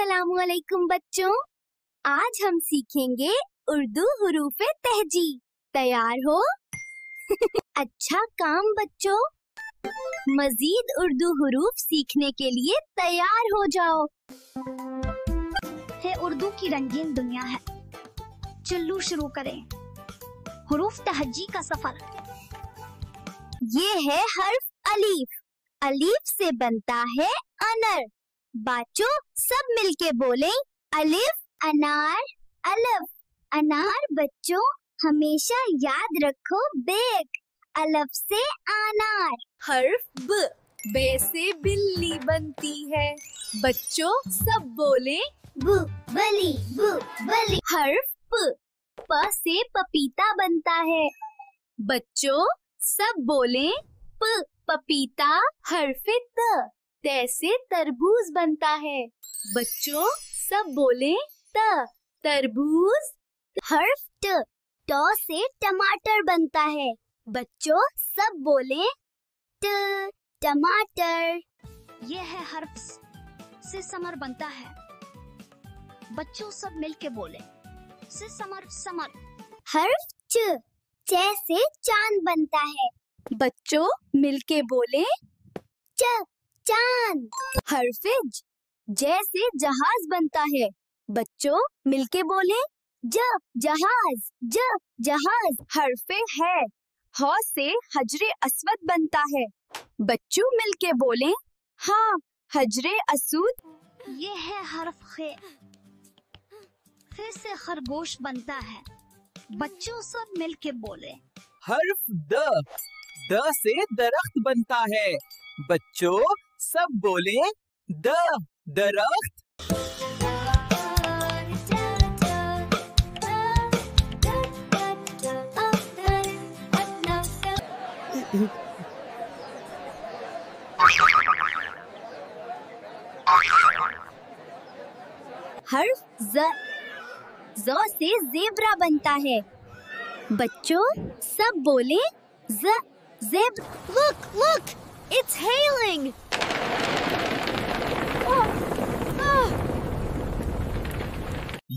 अस्सलाम वालेकुम बच्चों, आज हम सीखेंगे उर्दू हुरूफ तहजी। तैयार हो? अच्छा काम बच्चों, मजीद उर्दू हुरूफ सीखने के लिए तैयार हो जाओ। है उर्दू की रंगीन दुनिया है, चलो शुरू करें हुरूफ तहजी का सफर। ये है हर्फ अलीफ। अलीफ से बनता है अनर। बच्चों सब मिलके बोलें अलिफ अनार अलफ। अनार बच्चों हमेशा याद रखो बेक। अलफ से अनार। हर्फ ब, बे से बिल्ली बनती है। बच्चों सब बोलें बु बली बु बली। हर्फ प, प से पपीता बनता है। बच्चों सब बोलें प, पपीता। हर्फ त, ते से तरबूज बनता है। बच्चों सब बोलें त, तरबूज। हर्फ ट, ट से टमाटर बनता है। बच्चों सब बोलें ट, टमाटर। ये है हर्फ से समर बनता है। बच्चों सब मिलके बोले से समर समर। हर्फ च, चे से चांद बनता है। बच्चों मिलके बोलें च, चांद। हर्फ ज, जे से जहाज बनता है। बच्चों मिलके बोले ज, जहाज ज, जहाज। हर्फ है, ह से हजरे अस्वद बनता है। बच्चों मिलके बोले हाँ, हजरे असूद। ये है हर्फ खे, खे से खरगोश बनता है। बच्चों सब मिलके बोले हर्फ द, द से दरख्त बनता है। बच्चों सब बोलें द, दरख्त। हर्फ ज, ज से ज़ेब्रा बनता है। बच्चों सब बोले ज, ज़ेब। Look, it's hailing.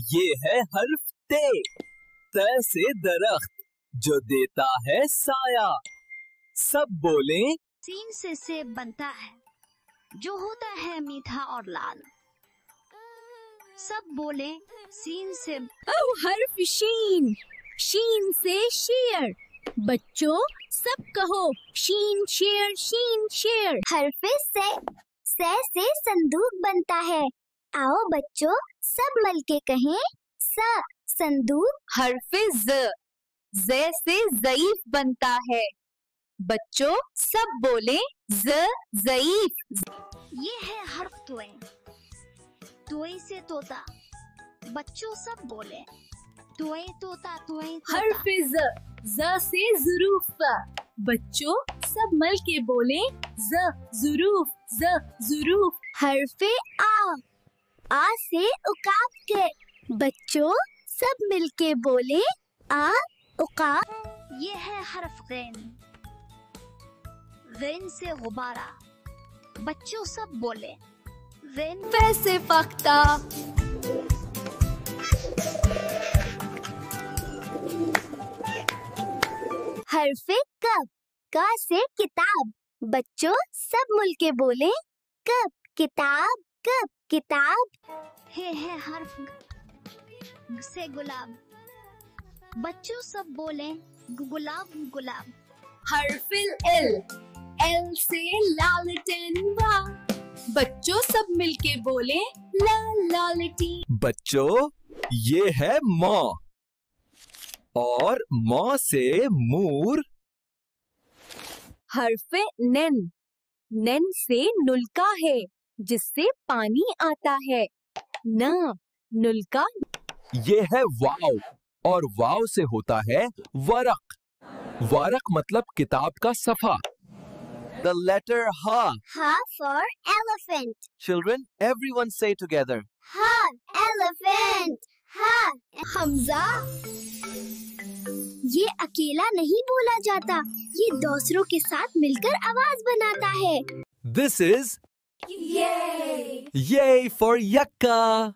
ये है हर्फ ते, त से दरख्त जो देता है साया। सब बोलें सीन से सेब बनता है, जो होता है मीठा और लाल। सब बोले सीन से। ओह हर्फ शीन, शीन से शेर। बच्चों सब कहो शीन शेर शीन शेर। हर्फ से संदूक बनता है। आओ बच्चों सब मिलके कहें स, संदूक। हर्फ ज, जे से ज़ईफ बनता है। बच्चों सब बोलें ज, ज़ईफ। ये है हर्फ तुए, तुए से तोता। बच्चों सब बोले तुए तोता तुए तोता। हर्फ ज से ज़ुरूफ़। बच्चों सब मिल के बोले ज, ज़ुरूफ़ ज, ज़ुरूफ़। हर्फ आ से उकाब के। बच्चों सब मिलके बोले आ, उकाब। ये है हर्फ गैन, गैन से गुब्बारा। बच्चों सब बोले गैन वैसे पख्ता। हर्फ कब, का से किताब। बच्चों सब मिलके बोले कब, किताब कब, किताब। है हर्फ ग से गुलाब। बच्चों सब बोले गुलाब गुलाब। हर्फ एल, एल से लालटेनवा। बच्चों सब मिलके बोले ला लालटी। बच्चों ये है मौ, और मौ से मूर। हर्फ नन, नन से नुल्का है जिससे पानी आता है। न, नुल्का। ये है वाव, और वाव से होता है वरक। वरक मतलब किताब का सफा। The letter ha. Ha for elephant. Children, everyone say together. Ha, elephant. Ha. Hamza, ये अकेला नहीं बोला जाता, ये दूसरों के साथ मिलकर आवाज बनाता है। This is Yay for Yakka!